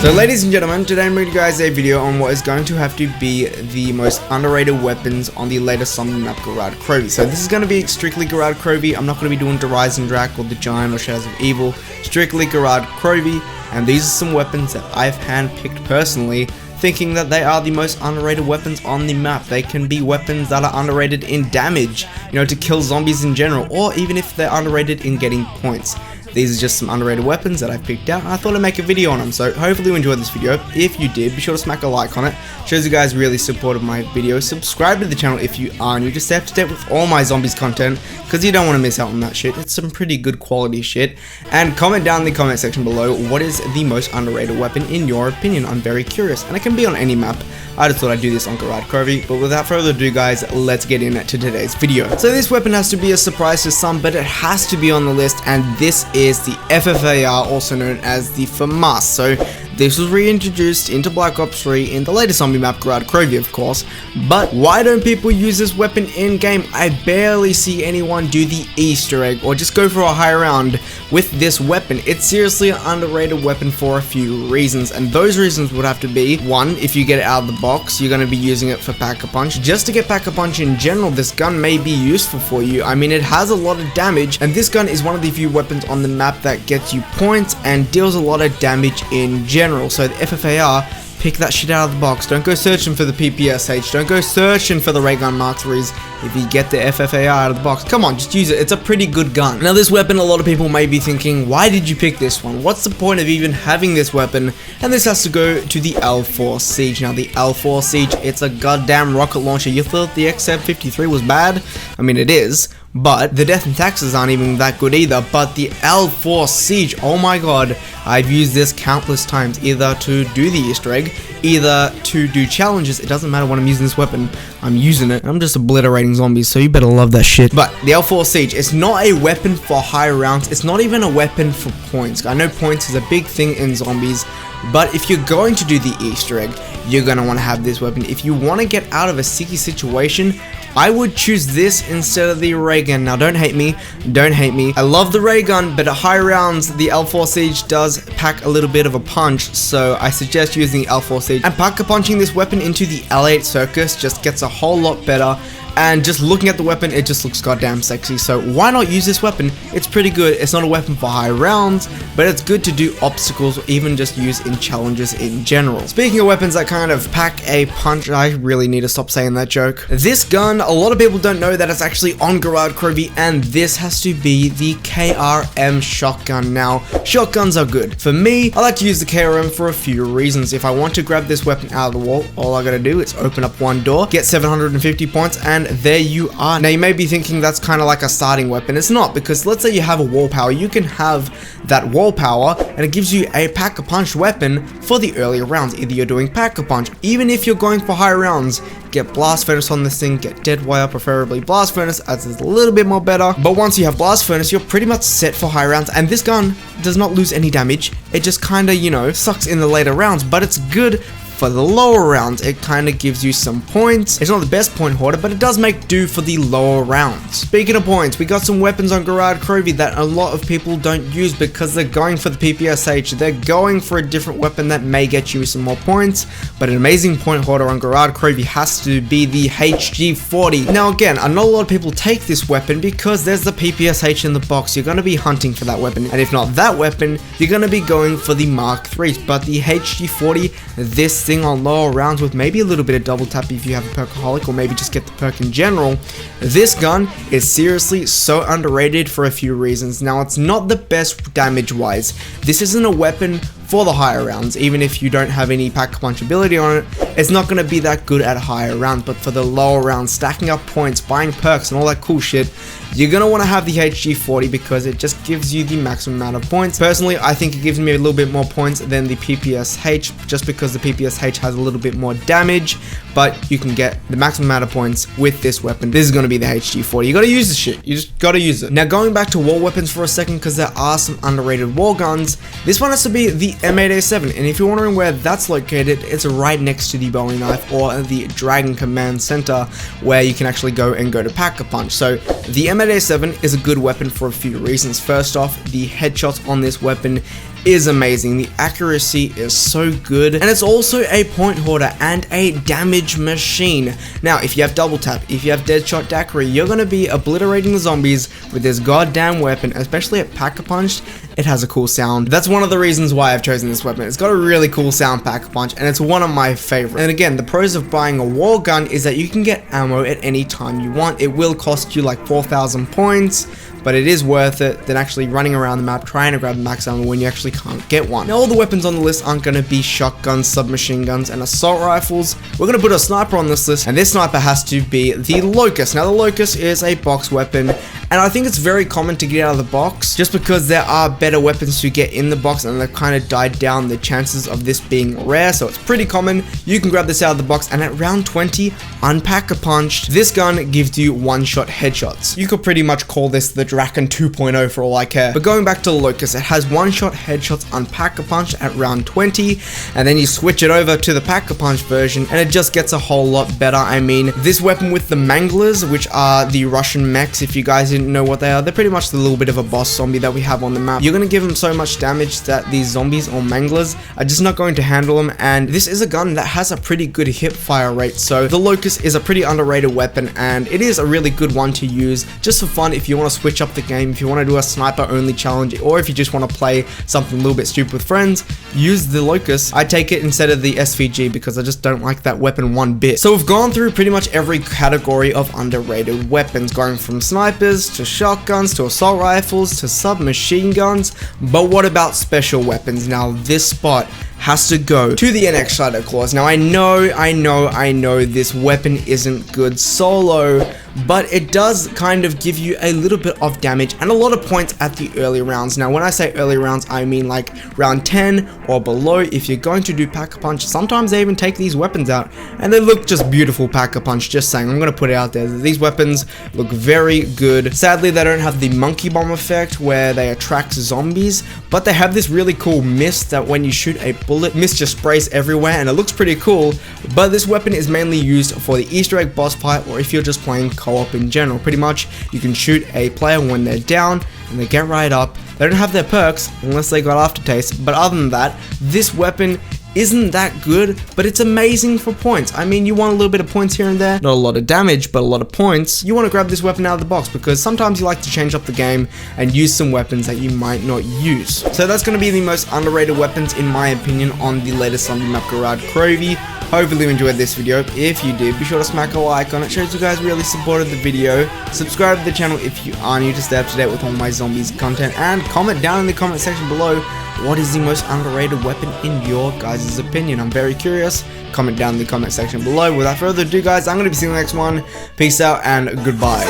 So ladies and gentlemen, today I'm bringing you guys a video on what is going to have to be the most underrated weapons on the latest zombie map, Gorod Krovi. So this is going to be strictly Gorod Krovi. I'm not going to be doing the Rising Drac or the Giant or Shadows of Evil. Strictly Gorod Krovi, and these are some weapons that I've handpicked personally, thinking that they are the most underrated weapons on the map. They can be weapons that are underrated in damage, to kill zombies in general, or even if they're underrated in getting points. These are just some underrated weapons that I've picked out, and I thought I'd make a video on them. So hopefully you enjoyed this video. If you did, be sure to smack a like on it. Shows you guys really supported my video. Subscribe to the channel if you are new to stay up to date with all my zombies content, because you don't want to miss out on that shit. It's some pretty good quality shit. And comment down in the comment section below, what is the most underrated weapon in your opinion? I'm very curious, and it can be on any map. I just thought I'd do this on Gorod Krovi, but without further ado guys, let's get into today's video. So this weapon has to be a surprise to some, but it has to be on the list, and this is the FAMAS, also known as the FAMAS. So this was reintroduced into Black Ops 3 in the latest zombie map, Gorod Krovi of course, but why don't people use this weapon in game? I barely see anyone do the Easter egg or just go for a high round with this weapon. It's seriously an underrated weapon for a few reasons, and those reasons would have to be, one, if you get it out of the box, you're going to be using it for Pack-a-Punch. Just to get Pack-a-Punch in general, this gun may be useful for you. I mean, it has a lot of damage, and this gun is one of the few weapons on the map that gets you points and deals a lot of damage in general. So the FAMAS, pick that shit out of the box. Don't go searching for the PPSH. Don't go searching for the ray gun Mark 3s. If you get the FAMAS out of the box, come on, just use it. It's a pretty good gun. Now this weapon, a lot of people may be thinking, why did you pick this one? What's the point of even having this weapon? And this has to go to the L4 Siege. Now the L4 Siege, it's a goddamn rocket launcher. You thought the XM53 was bad? I mean, it is. But the death and taxes aren't even that good either. But the L4 Siege, oh my god, I've used this countless times, either to do the Easter egg, either to do challenges. It doesn't matter when I'm using this weapon, I'm using it. I'm just obliterating zombies, so you better love that shit. But the L4 Siege, it's not a weapon for high rounds. It's not even a weapon for points. I know points is a big thing in zombies, but if you're going to do the Easter egg, you're going to want to have this weapon. If you want to get out of a sticky situation, I would choose this instead of the ray gun. Now don't hate me, don't hate me. I love the ray gun, but at high rounds, the L4 Siege does pack a little bit of a punch, so I suggest using the L4 Siege. And Pack-a-Punching this weapon into the L8 Circus just gets a whole lot better. And just looking at the weapon, it just looks goddamn sexy. So why not use this weapon? It's pretty good. It's not a weapon for high rounds, but it's good to do obstacles or even just use in challenges in general. Speaking of weapons that kind of pack a punch, I really need to stop saying that joke. This gun, a lot of people don't know that it's actually on Gorod Krovi, and this has to be the KRM shotgun. Now, shotguns are good. For me, I like to use the KRM for a few reasons. If I want to grab this weapon out of the wall, all I gotta do is open up one door, get 750 points, and there you are. Now you may be thinking that's kind of like a starting weapon. It's not, because let's say you have a wall power. You can have that wall power and it gives you a Pack-a-Punch weapon for the earlier rounds. Either you're doing Pack-a-Punch, even if you're going for high rounds, get Blast Furnace on this thing, get Dead Wire, preferably Blast Furnace, as it's a little bit more better. But once you have Blast Furnace, you're pretty much set for high rounds, and this gun does not lose any damage. It just kind of, sucks in the later rounds, but it's good for the lower rounds. It kind of gives you some points. It's not the best point hoarder, but it does make do for the lower rounds. Speaking of points, we got some weapons on Gorod Krovi that a lot of people don't use because they're going for the PPSH. They're going for a different weapon that may get you some more points, but an amazing point hoarder on Gorod Krovi has to be the HG40. Now again, not a lot of people take this weapon because there's the PPSH in the box. You're going to be hunting for that weapon, and if not that weapon, you're going to be going for the Mark 3s. But the HG40, this thing on lower rounds with maybe a little bit of double tap if you have a perkaholic, or maybe just get the perk in general, this gun is seriously so underrated for a few reasons. Now it's not the best damage wise. This isn't a weapon for the higher rounds. Even if you don't have any Pack-a-Punch ability on it, it's not going to be that good at higher rounds. But for the lower rounds, stacking up points, buying perks and all that cool shit, you're going to want to have the HG40 because it just gives you the maximum amount of points. Personally, I think it gives me a little bit more points than the PPSH, just because the PPSH has a little bit more damage, but you can get the maximum amount of points with this weapon. This is going to be the HG40. You got to use this shit. You just got to use it. Now going back to wall weapons for a second, because there are some underrated wall guns, this one has to be the M8A7, and if you're wondering where that's located, it's right next to the Bowie knife or the Dragon Command Center, where you can actually go to Pack-a-Punch. So the M8A7 is a good weapon for a few reasons. First off, the headshots on this weapon is amazing. The accuracy is so good, and it's also a point hoarder and a damage machine. Now, if you have double tap, if you have Deadshot Daiquiri, you're going to be obliterating the zombies with this goddamn weapon, especially at Pack-a-Punch. It has a cool sound. That's one of the reasons why I've chosen this weapon. It's got a really cool sound, Pack-a-Punch, and it's one of my favorites. And again, the pros of buying a wall gun is that you can get ammo at any time you want. It will cost you like 4,000 points, but it is worth it than actually running around the map trying to grab the max ammo when you actually can't get one. Now, all the weapons on the list aren't going to be shotguns, submachine guns, and assault rifles. We're going to put a sniper on this list, and this sniper has to be the Locust. Now, the Locust is a box weapon, and I think it's very common to get out of the box just because there are better weapons to get in the box, and they've kind of died down the chances of this being rare, so it's pretty common. You can grab this out of the box, and at round 20, Unpack-a-Punched, this gun gives you one-shot headshots. You could pretty much call this the Draken 2.0 for all I care. But going back to the Locust, it has one-shot headshots on Pack-a-Punch at round 20, and then you switch it over to the Pack-a-Punch version, and it just gets a whole lot better. I mean, this weapon with the Manglers, which are the Russian mechs, if you guys didn't know what they are, they're pretty much the little bit of a boss zombie that we have on the map. You're going to give them so much damage that these zombies or Manglers are just not going to handle them, and this is a gun that has a pretty good hip fire rate, so the Locust is a pretty underrated weapon, and it is a really good one to use just for fun if you want to switch up the game, if you want to do a sniper only challenge, or if you just want to play something a little bit stupid with friends. Use the Locust. I take it instead of the SVG because I just don't like that weapon one bit. So we've gone through pretty much every category of underrated weapons, going from snipers to shotguns to assault rifles to submachine guns, but what about special weapons? Now this spot has to go to the NX Shadow Claws. Now I know this weapon isn't good solo, but it does kind of give you a little bit of damage and a lot of points at the early rounds. Now when I say early rounds, I mean like round 10 or below. If you're going to do Pack-a-Punch, sometimes they even take these weapons out and they look just beautiful. Pack-a-Punch, just saying, I'm gonna put it out there. These weapons look very good. Sadly, they don't have the monkey bomb effect where they attract zombies, but they have this really cool mist that when you shoot a bullet, mist just sprays everywhere and it looks pretty cool. But this weapon is mainly used for the Easter egg boss fight, or if you're just playing co-op in general. Pretty much you can shoot a player when they're down and they get right up. They don't have their perks unless they got aftertaste, but other than that, this weapon isn't that good, but it's amazing for points. I mean, you want a little bit of points here and there, not a lot of damage, but a lot of points. You want to grab this weapon out of the box because sometimes you like to change up the game and use some weapons that you might not use. So that's going to be the most underrated weapons in my opinion on the latest zombie map, Gorod Krovi. Hopefully you enjoyed this video. If you did, be sure to smack a like on it. Shows you guys really supported the video. Subscribe to the channel if you are new to stay up to date with all my zombies content, and comment down in the comment section below what is the most underrated weapon in your guys' opinion. I'm very curious. Comment down in the comment section below. Without further ado guys, I'm going to be seeing you in the next one. Peace out and goodbye.